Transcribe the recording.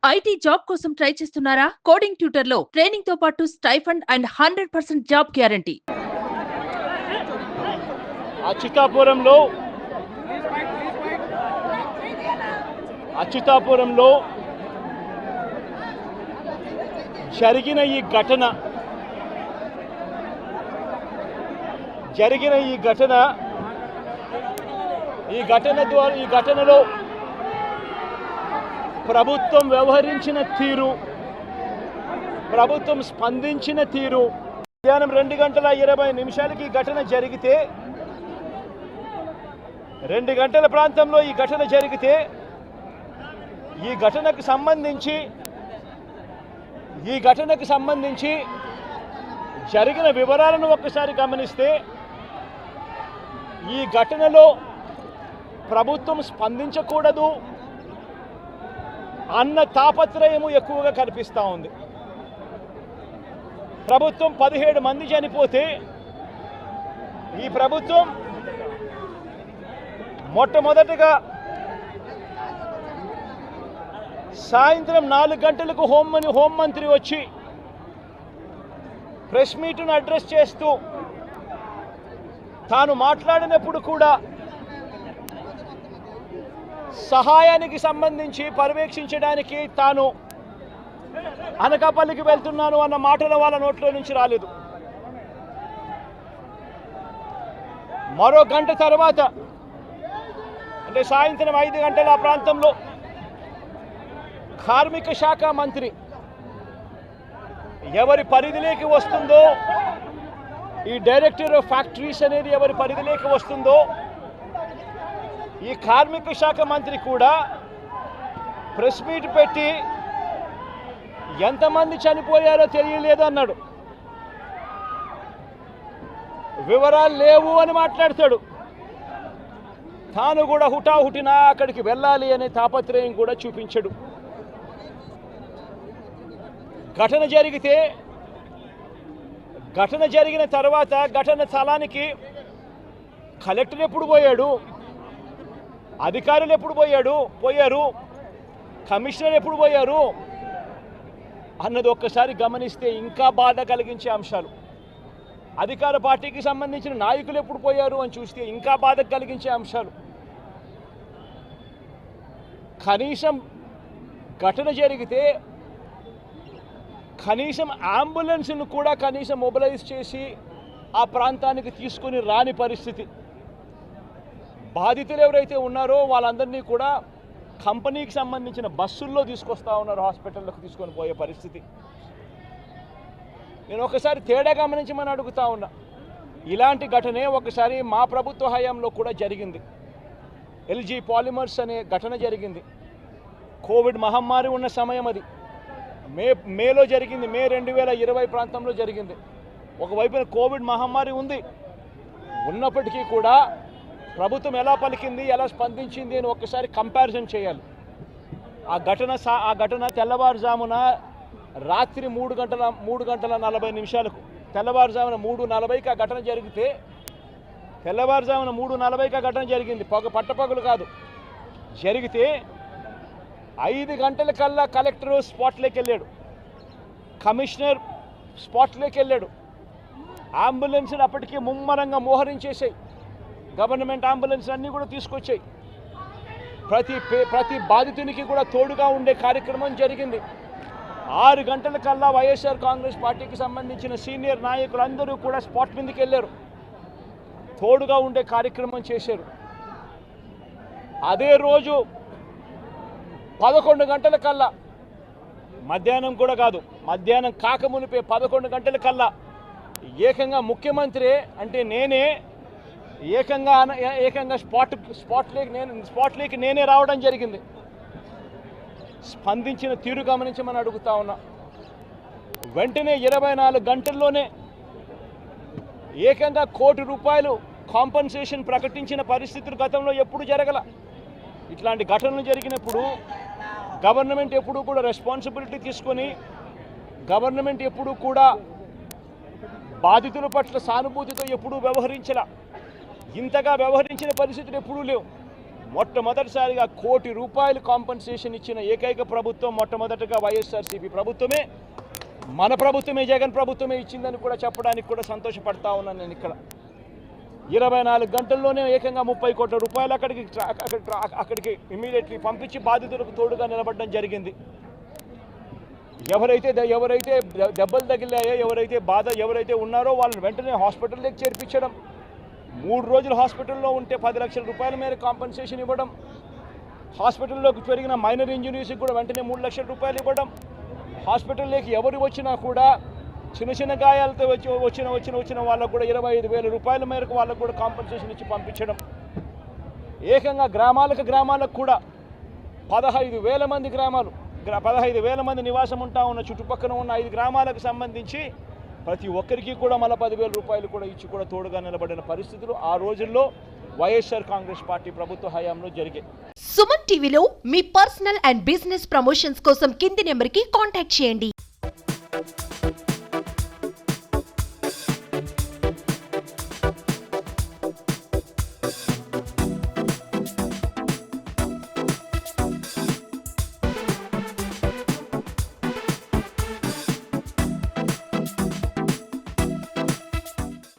IT job కోసం try చేస్తున్నారా? Coding tutor లో ట్రైనింగ్ తో పాటు స్టైఫండ్ అండ్ 100% జాబ్ గ్యారంటీ. అచ్యుతాపురంలో జరిగిన ఈ ఘటనలో ప్రభుత్వం వ్యవహరించిన తీరు, ప్రభుత్వం స్పందించిన తీరు, మధ్యాహ్నం 2:20 ఈ ఘటన జరిగితే 2 గంటల ప్రాంతంలో ఈ ఘటన జరిగితే ఈ ఘటనకు సంబంధించి జరిగిన వివరాలను ఒక్కసారి గమనిస్తే ఈ ఘటనలో ప్రభుత్వం స్పందించకూడదు అన్న తాపత్రయము ఎక్కువగా కనిపిస్తూ ఉంది. ప్రభుత్వం 17 మంది చనిపోతే ఈ ప్రభుత్వం మొట్టమొదటగా సాయంత్రం 4 గంటలకు హోంమంత్రి వచ్చి ప్రెస్ మీట్ను అడ్రస్ చేస్తూ తాను మాట్లాడినప్పుడు కూడా సహాయానికి సంబంధించి పర్యవేక్షించడానికి తాను అనకాపల్లికి వెళ్తున్నాను అన్న మాటలు వాళ్ళ నోట్లో నుంచి రాలేదు. మరో గంట తర్వాత అంటే సాయంత్రం 5 గంటల ఆ ప్రాంతంలో కార్మిక శాఖ మంత్రి ఎవరి పరిధిలోకి వస్తుందో, ఈ డైరెక్టర్ ఆఫ్ ఫ్యాక్టరీస్ అనేది ఎవరి పరిధిలోకి వస్తుందో, ఈ కార్మిక శాఖ మంత్రి కూడా ప్రెస్ మీట్ పెట్టి ఎంతమంది చనిపోయారో తెలియలేదు అన్నాడు. వివరాలు లేవు అని మాట్లాడతాడు. తాను కూడా హుటాహుటిన అక్కడికి వెళ్ళాలి అనే తాపత్రయం కూడా చూపించడు. ఘటన జరిగిన తర్వాత ఘటన స్థలానికి కలెక్టర్ ఎప్పుడు పోయాడు, అధికారులు ఎప్పుడు పోయారు, కమిషనర్ ఎప్పుడు పోయారు అన్నది ఒక్కసారి గమనిస్తే ఇంకా బాధ కలిగించే అంశాలు. అధికార పార్టీకి సంబంధించిన నాయకులు ఎప్పుడు పోయారు అని చూస్తే ఇంకా బాధ కలిగించే అంశాలు. కనీసం ఘటన జరిగితే కనీసం అంబులెన్స్ను కూడా కనీసం మొబిలైజ్ చేసి ఆ ప్రాంతానికి తీసుకుని రాని పరిస్థితి. బాధితులు ఎవరైతే ఉన్నారో వాళ్ళందరినీ కూడా కంపెనీకి సంబంధించిన బస్సుల్లో తీసుకొస్తా ఉన్నారు, హాస్పిటల్లోకి తీసుకొని పోయే పరిస్థితి. నేను ఒకసారి తేడా గమనించమని అడుగుతా ఉన్నా. ఇలాంటి ఘటనే ఒకసారి మా ప్రభుత్వ హయాంలో కూడా జరిగింది. ఎల్జీ పాలిమర్స్ అనే ఘటన జరిగింది. కోవిడ్ మహమ్మారి ఉన్న సమయం అది. మేలో జరిగింది. మే 2020 ప్రాంతంలో జరిగింది. ఒకవైపున కోవిడ్ మహమ్మారి ఉన్నప్పటికీ కూడా ప్రభుత్వం ఎలా పలికింది, ఎలా స్పందించింది అని ఒక్కసారి కంపారిజన్ చేయాలి. ఆ ఘటన తెల్లవారుజామున రాత్రి 3:40 తెల్లవారుజామున 3:40కి ఆ ఘటన జరిగితే తెల్లవారుజామున 3:40కి ఆ ఘటన జరిగింది. పట్టపగలు కాదు. జరిగితే 5 గంటలకల్లా కలెక్టర్ స్పాట్లోకి వెళ్ళాడు, కమిషనర్ స్పాట్లోకి వెళ్ళాడు. అంబులెన్స్లు అప్పటికీ ముమ్మరంగా మోహరించేసాయి. గవర్నమెంట్ అంబులెన్స్ అన్నీ కూడా తీసుకొచ్చాయి. ప్రతి బాధితునికి కూడా తోడుగా ఉండే కార్యక్రమం జరిగింది. 6 గంటలకల్లా వైఎస్ఆర్ కాంగ్రెస్ పార్టీకి సంబంధించిన సీనియర్ నాయకులందరూ కూడా స్పాట్ మీదకి వెళ్ళారు, తోడుగా ఉండే కార్యక్రమం చేశారు. అదే రోజు 11 గంటలకల్లా, మధ్యాహ్నం కూడా కాదు, మధ్యాహ్నం కాకమునిపే 11 గంటలకల్లా ఏకంగా ముఖ్యమంత్రి అంటే నేనే ఏకంగా స్పాట్లోకి నేనే రావడం జరిగింది. స్పందించిన తీరు గమనించమని అడుగుతా ఉన్నా. వెంటనే 24 గంటల్లోనే ఏకంగా ₹1 కోటి కాంపన్సేషన్ ప్రకటించిన పరిస్థితులు గతంలో ఎప్పుడు జరగల. ఇట్లాంటి ఘటనలు జరిగినప్పుడు గవర్నమెంట్ ఎప్పుడూ కూడా రెస్పాన్సిబిలిటీ తీసుకొని, గవర్నమెంట్ ఎప్పుడూ కూడా బాధితుల పట్ల సానుభూతితో ఎప్పుడూ వ్యవహరించలా. ఇంతగా వ్యవహరించిన పరిస్థితులు ఎప్పుడూ లేవు. మొట్టమొదటిసారిగా ₹1 కోటి కాంపన్సేషన్ ఇచ్చిన ఏకైక ప్రభుత్వం మొట్టమొదటగా వైఎస్ఆర్సీపీ ప్రభుత్వమే. మన ప్రభుత్వమే, జగన్ ప్రభుత్వమే ఇచ్చిందని కూడా చెప్పడానికి కూడా సంతోషపడతా ఉన్నాను నేను. ఇక్కడ 24 గంటల్లోనే ఏకంగా ₹30 కోట్ల అక్కడికి ఇమీడియట్లీ పంపించి బాధితులకు తోడుగా నిలబడడం జరిగింది. ఎవరైతే దెబ్బలు తగిలాయో, ఎవరైతే ఉన్నారో వాళ్ళని వెంటనే హాస్పిటల్లోకి చేర్పించడం, 3 రోజులు హాస్పిటల్లో ఉంటే ₹10 లక్షల మేర కాంపన్సేషన్ ఇవ్వడం, హాస్పిటల్లోకి పెరిగిన మైనర్ ఇంజురీస్కి కూడా వెంటనే ₹3 లక్షలు ఇవ్వడం, హాస్పిటల్లోకి ఎవరు వచ్చినా కూడా చిన్న గాయాలతో వచ్చిన వాళ్ళకు కూడా ₹25,000 మేరకు వాళ్ళకు కూడా కాంపన్సేషన్ ఇచ్చి పంపించడం. ఏకంగా గ్రామాలకు కూడా 15,000 మంది 15,000 మంది నివాసం ఉంటా ఉన్న చుట్టుపక్కల ఉన్న 5 గ్రామాలకు సంబంధించి ప్రతి ఒక్కరికి కూడా మళ్ళీ ₹10,000 కూడా ఇచ్చి కూడా తోడుగా నిలబడిన పరిస్థితులు ఆ రోజుల్లో వైఎస్ఆర్ కాంగ్రెస్ పార్టీ ప్రభుత్వ హయాంలో జరిగాయి. సుమన్ టీవీలో మీ పర్సనల్ అండ్ బిజినెస్ ప్రమోషన్స్ కోసం కింది నెంబర్కి కాంటాక్ట్ చేయండి.